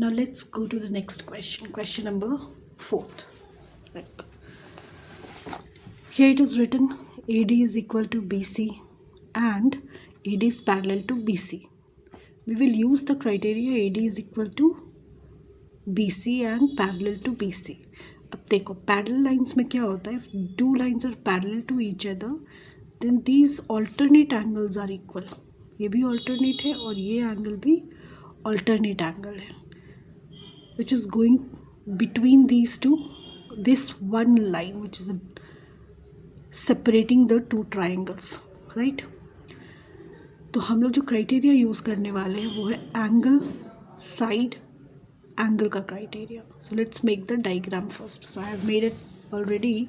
Now let's go to the next question. Question number 4. Like, here it is written AD is equal to BC and AD is parallel to BC. We will use the criteria AD is equal to BC and parallel to BC. अब देखो parallel lines में क्या होता है, if two lines are parallel to each other then these alternate angles are equal. ये भी alternate है और ये angle भी alternate angle है, which is going between these two, this one line which is separating the two triangles, right? तो हम लोग जो क्राइटेरिया यूज़ करने वाले हैं वो है एंगल साइड एंगल का criteria. So let's make the diagram first. So I have made it already.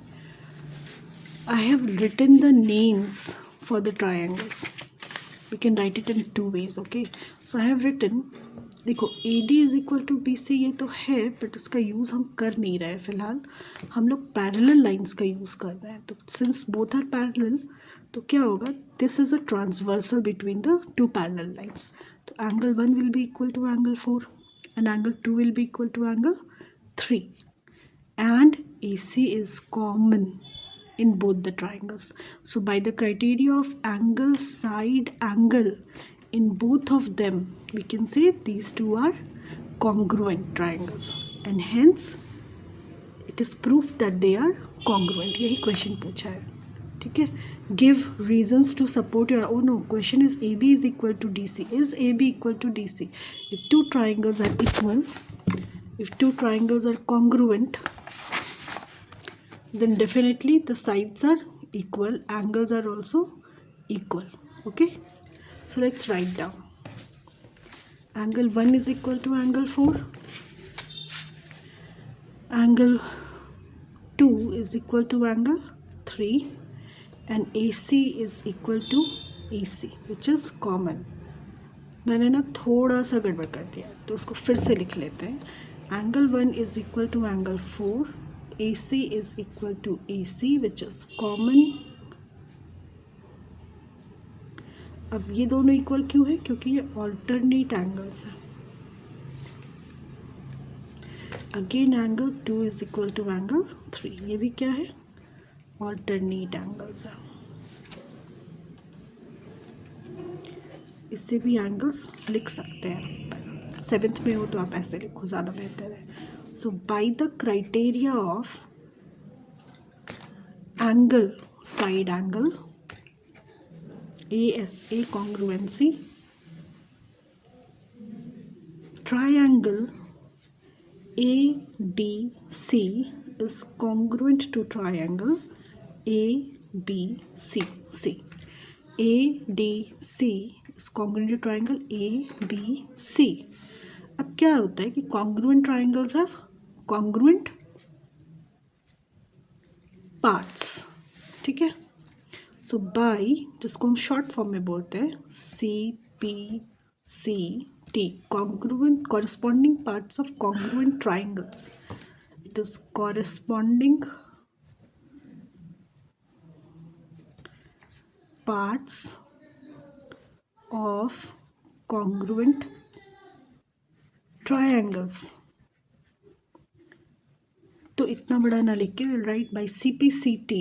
I have written the names for the triangles. We can write it in two ways. Okay, so I have written, देखो AD is equal to BC ये तो है but इसका use हम कर नहीं रहे हैं फ़िलहाल. हम लोग पैरेलल लाइंस का यूज़ कर रहे हैं. तो सिंस बोथ आर पैरेलल तो क्या होगा, this is a transversal between the two parallel lines. तो angle 1 will be equal to angle 4 and angle 2 will be equal to angle 3, and AC is common in both the triangles. So by the criteria of angle side angle in both of them we can say these two are congruent triangles, and hence it is proof that they are congruent. यही question पूछा है. ठीक है, give reasons to support your, oh no, question is AB is equal to DC. Is AB equal to DC? If two triangles are equal, if two triangles are congruent, then definitely the sides are equal, angles are also equal. Okay, so let's write down. Angle 1 is equal to angle 4. Angle 2 is equal to angle 3. And AC is equal to AC, which is common. मैंने ना थोड़ा सा गड़बड़ कर दिया तो उसको फिर से लिख लेते हैं. Angle 1 is equal to angle 4. AC is equal to AC, which is common. अब ये दोनों इक्वल क्यों है, क्योंकि ये ऑल्टरनेट एंगल्स हैं. Again angle 2 is equal to angle 3. ये भी क्या है, ऑल्टरनेट एंगल्स हैं. इससे भी एंगल्स लिख सकते हैं. 7th में हो तो आप ऐसे लिखो, ज़्यादा बेहतर है. So by the criteria of angle side angle, ASA congruency, triangle ADC is congruent to triangle ABCC. ADC is congruent to triangle ABC. अब क्या होता है कि congruent triangles have congruent parts. ठीक है, सो बाई, जिसको हम शॉर्ट फॉर्म में बोलते हैं CPCT, congruent corresponding parts of congruent triangles. It is corresponding parts of congruent triangles. तो इतना बड़ा ना लिख के right by CPCT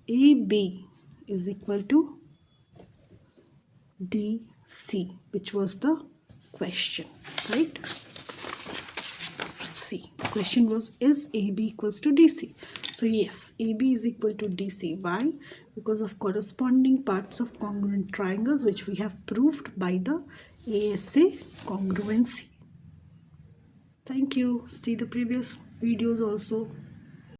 AB is equal to DC, which was the question, right? See, question was, is AB equals to DC? So yes, AB is equal to DC. Why? Because of corresponding parts of congruent triangles, which we have proved by the ASA congruency. Thank you. See the previous videos also.